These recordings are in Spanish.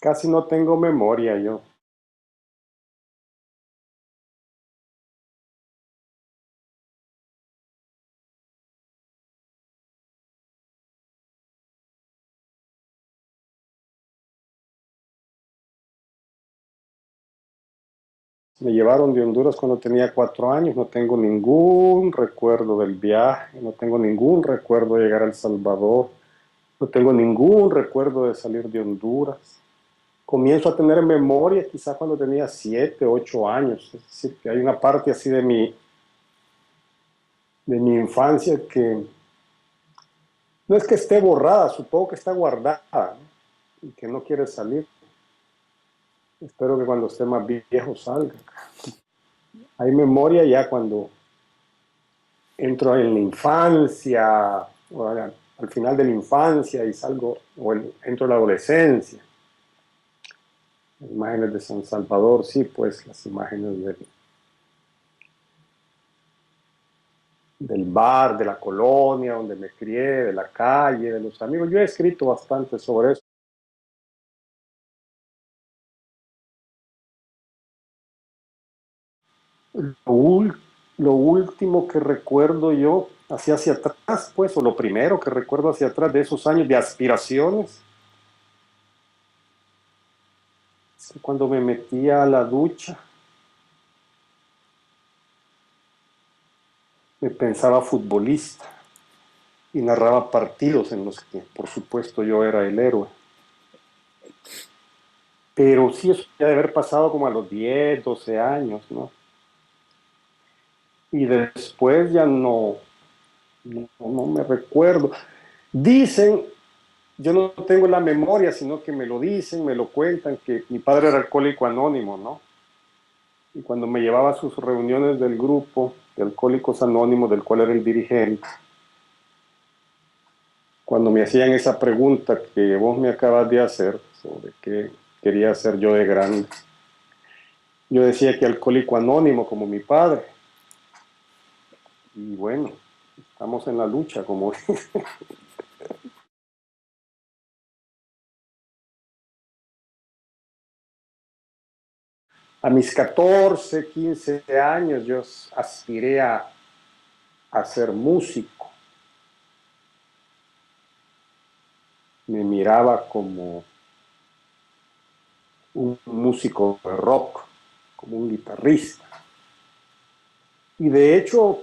Casi no tengo memoria yo. Me llevaron de Honduras cuando tenía 4 años, no tengo ningún recuerdo del viaje, no tengo ningún recuerdo de llegar a El Salvador, no tengo ningún recuerdo de salir de Honduras. Comienzo a tener memoria quizás cuando tenía 7, 8 años, es decir, que hay una parte así de mi infancia que no es que esté borrada, supongo que está guardada, ¿no? Y que no quiere salir. Espero que cuando esté más viejo salga. Hay memoria ya cuando entro en la infancia, o al final de la infancia y salgo, entro en la adolescencia. Las imágenes de San Salvador, sí, pues las imágenes del bar, de la colonia donde me crié, de la calle, de los amigos. Yo he escrito bastante sobre eso. Lo, lo último que recuerdo yo, hacia atrás, pues, o lo primero que recuerdo hacia atrás de esos años de aspiraciones, es que cuando me metía a la ducha, me pensaba futbolista y narraba partidos en los que, por supuesto, yo era el héroe. Pero sí, eso ya debe haber pasado como a los 10 12 años, ¿no? Y después ya no me recuerdo. Dicen, yo no tengo la memoria, sino que me lo dicen, me lo cuentan, que mi padre era alcohólico anónimo, ¿no? Y cuando me llevaba a sus reuniones del grupo de Alcohólicos Anónimos, del cual era el dirigente, cuando me hacían esa pregunta que vos me acabas de hacer, sobre qué quería ser yo de grande, yo decía que alcohólico anónimo como mi padre. Y bueno, estamos en la lucha, como a mis 14 15 años yo aspiré a ser músico. Me miraba como un músico de rock, como un guitarrista. Y de hecho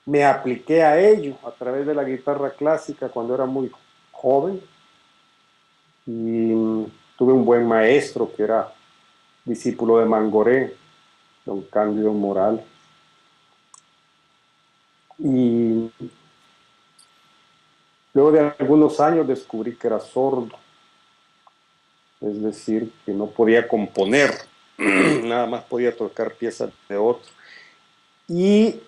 me apliqué a ello a través de la guitarra clásica cuando era muy joven y tuve un buen maestro que era discípulo de Mangoré, don Cándido Moral. Y luego de algunos años descubrí que era sordo, es decir, que no podía componer, nada más podía tocar piezas de otro. Y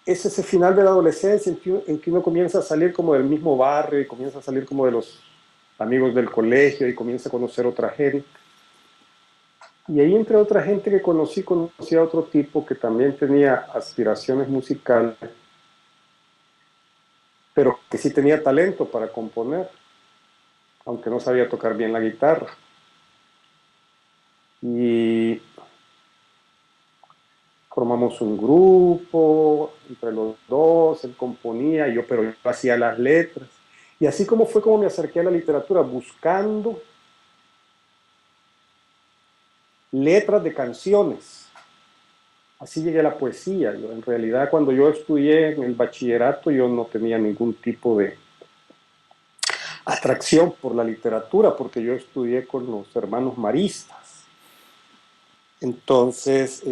es ese final de la adolescencia en que uno comienza a salir como del mismo barrio y comienza a salir como de los amigos del colegio y comienza a conocer otra gente. Y ahí entre otra gente que conocí a otro tipo que también tenía aspiraciones musicales, pero que sí tenía talento para componer, aunque no sabía tocar bien la guitarra. Y formamos un grupo entre los dos, él componía, pero yo hacía las letras. Y así como fue como me acerqué a la literatura, buscando letras de canciones. Así llegué a la poesía. Yo, en realidad, cuando yo estudié en el bachillerato, yo no tenía ningún tipo de atracción por la literatura, porque yo estudié con los hermanos maristas. Entonces,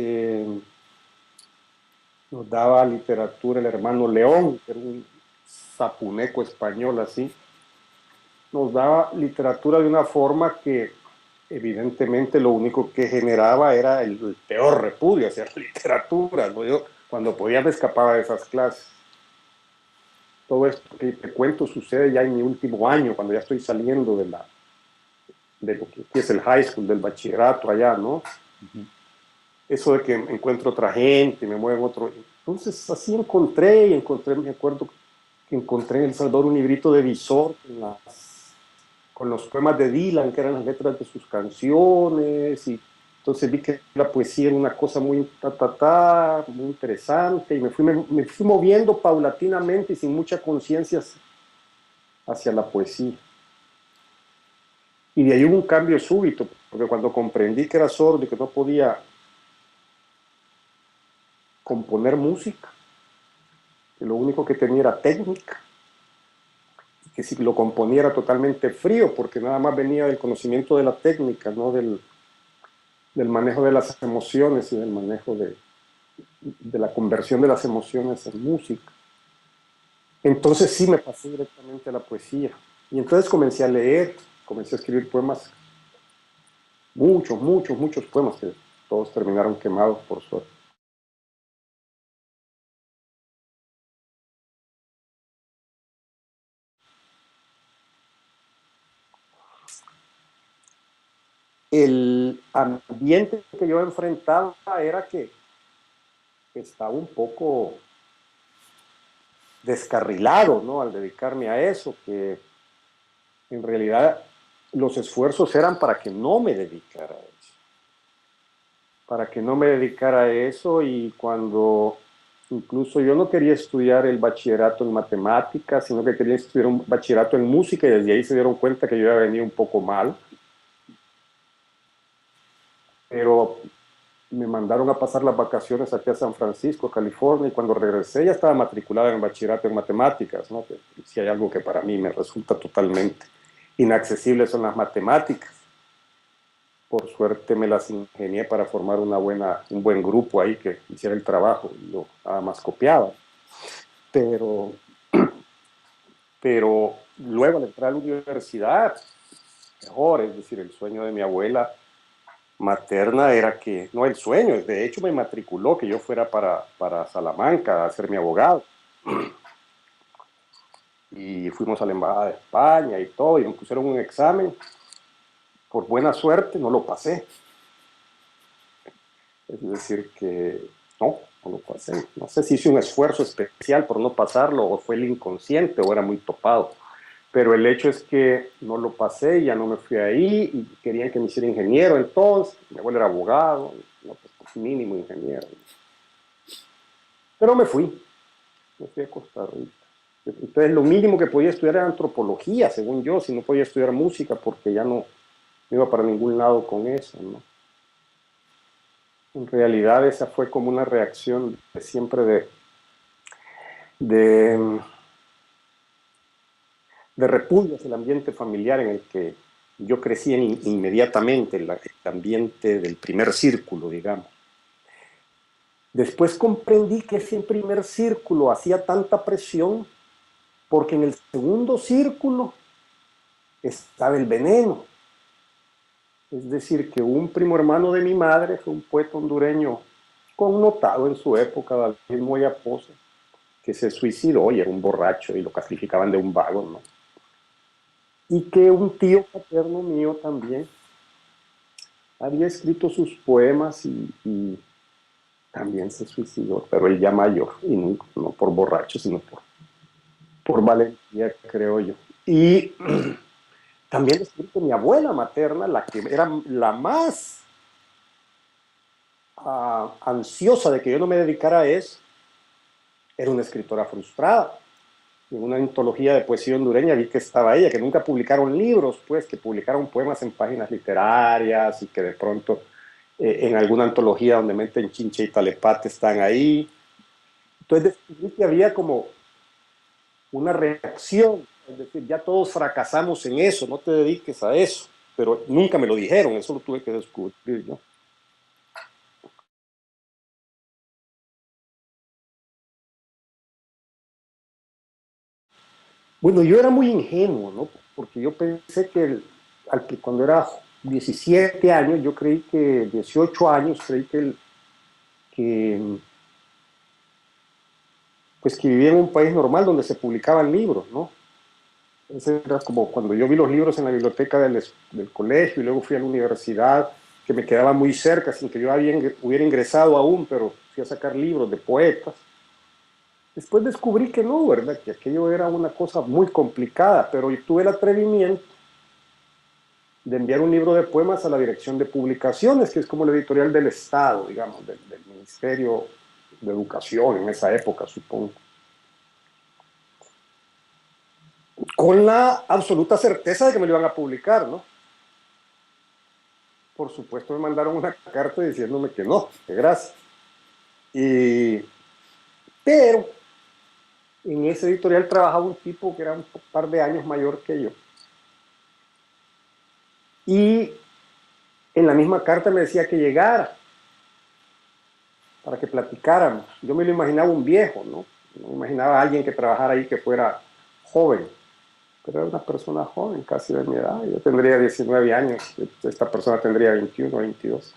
nos daba literatura el hermano León, que era un zapuneco español así. Nos daba literatura de una forma que evidentemente lo único que generaba era el peor repudio hacia la literatura, ¿no? Yo cuando podía me escapaba de esas clases. Todo esto que te cuento sucede ya en mi último año, cuando ya estoy saliendo de lo que es el high school, del bachillerato allá, ¿no? Eso de que encuentro otra gente, me muevo otro. Entonces así me acuerdo que encontré en El Salvador un librito de Visor con los poemas de Dylan, que eran las letras de sus canciones, y entonces vi que la poesía era una cosa muy muy interesante, y me fui moviendo paulatinamente y sin mucha conciencia hacia la poesía. Y de ahí hubo un cambio súbito, porque cuando comprendí que era sordo y que no podía componer música, que lo único que tenía era técnica, que si lo componía era totalmente frío, porque nada más venía del conocimiento de la técnica, no del manejo de las emociones y del manejo de la conversión de las emociones en música. Entonces sí me pasé directamente a la poesía. Y entonces comencé a leer, comencé a escribir poemas, muchos poemas que todos terminaron quemados por suerte. El ambiente que yo enfrentaba era que estaba un poco descarrilado, ¿no? Al dedicarme a eso, que en realidad los esfuerzos eran para que no me dedicara a eso, para que no me dedicara a eso, y cuando incluso yo no quería estudiar el bachillerato en matemáticas, sino que quería estudiar un bachillerato en música, y desde ahí se dieron cuenta que yo había venido un poco mal, pero me mandaron a pasar las vacaciones aquí a San Francisco, California, y cuando regresé ya estaba matriculada en el bachillerato en matemáticas, ¿no? Que si hay algo que para mí me resulta totalmente inaccesible son las matemáticas. Por suerte me las ingenié para formar un buen grupo ahí que hiciera el trabajo, y yo nada más copiaba. Pero, pero luego al entrar a la universidad, mejor, es decir, el sueño de mi abuela materna era que, no el sueño, de hecho me matriculó que yo fuera para Salamanca a ser mi abogado. Y fuimos a la Embajada de España y todo, y me pusieron un examen. Por buena suerte no lo pasé. Es decir, que no lo pasé. No sé si hice un esfuerzo especial por no pasarlo, o fue el inconsciente, o era muy topado. Pero el hecho es que no lo pasé, ya no me fui ahí, y querían que me hiciera ingeniero entonces. Mi abuelo era abogado, no, pues mínimo ingeniero. Pero me fui a Costa Rica. Entonces lo mínimo que podía estudiar era antropología, según yo, si no podía estudiar música, porque ya no iba para ningún lado con eso, ¿no? En realidad esa fue como una reacción de siempre de, de repudio hacia el ambiente familiar en el que yo crecí inmediatamente, el ambiente del primer círculo, digamos. Después comprendí que ese primer círculo hacía tanta presión porque en el segundo círculo estaba el veneno. Es decir, que un primo hermano de mi madre fue un poeta hondureño connotado en su época, David Moya Poza, que se suicidó y era un borracho y lo clasificaban de un vago, ¿no? Y que un tío paterno mío también había escrito sus poemas y también se suicidó, pero él ya mayor, y no por borracho, sino por valentía, creo yo. Y también descubrí que mi abuela materna, la que era la más ansiosa de que yo no me dedicara a eso, era una escritora frustrada. En una antología de poesía hondureña vi que estaba ella, que nunca publicaron libros, pues, que publicaron poemas en páginas literarias, y que de pronto en alguna antología donde meten Chinche y Talepate están ahí. Entonces descubrí que había como una reacción, es decir, ya todos fracasamos en eso, no te dediques a eso, pero nunca me lo dijeron, eso lo tuve que descubrir yo. Bueno, yo era muy ingenuo, ¿no? Porque yo pensé que, cuando era 17 años, yo creí que 18 años, creí que, pues que vivía en un país normal donde se publicaban libros, ¿no? Ese era como cuando yo vi los libros en la biblioteca del colegio, y luego fui a la universidad, que me quedaba muy cerca, sin que yo hubiera ingresado aún, pero fui a sacar libros de poetas. Después descubrí que no, ¿verdad? Que aquello era una cosa muy complicada, pero tuve el atrevimiento de enviar un libro de poemas a la Dirección de Publicaciones, que es como la editorial del Estado, digamos, del Ministerio de Educación en esa época, supongo. Con la absoluta certeza de que me lo iban a publicar, ¿no? Por supuesto me mandaron una carta diciéndome que no, que gracias. Pero en ese editorial trabajaba un tipo que era un par de años mayor que yo. Y en la misma carta me decía que llegara para que platicáramos. Yo me lo imaginaba un viejo, ¿no? No me imaginaba a alguien que trabajara ahí que fuera joven. Pero era una persona joven, casi de mi edad. Yo tendría 19 años, esta persona tendría 21, 22.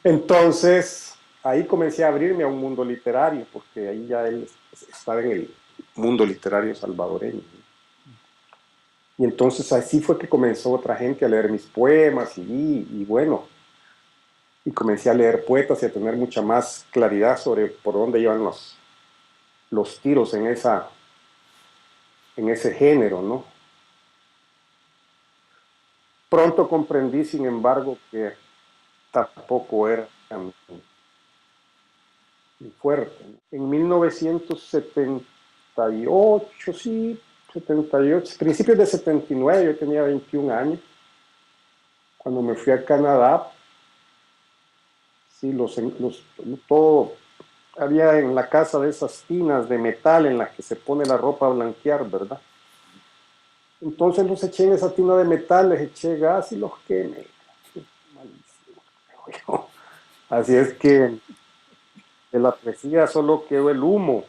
Entonces, ahí comencé a abrirme a un mundo literario, porque ahí ya él estaba en el mundo literario salvadoreño. Y entonces así fue que comenzó otra gente a leer mis poemas y bueno, y comencé a leer poetas y a tener mucha más claridad sobre por dónde iban los tiros en ese género, ¿no? Pronto comprendí, sin embargo, que tampoco era tan fuerte. En 1978, sí, 78, principios de 79, yo tenía 21 años, cuando me fui a Canadá, sí, todo había en la casa de esas tinas de metal en las que se pone la ropa a blanquear, ¿verdad? Entonces los eché en esa tina de metal, les eché gas y los quemé. Malísimo. Así es que de la poesía solo quedó el humo.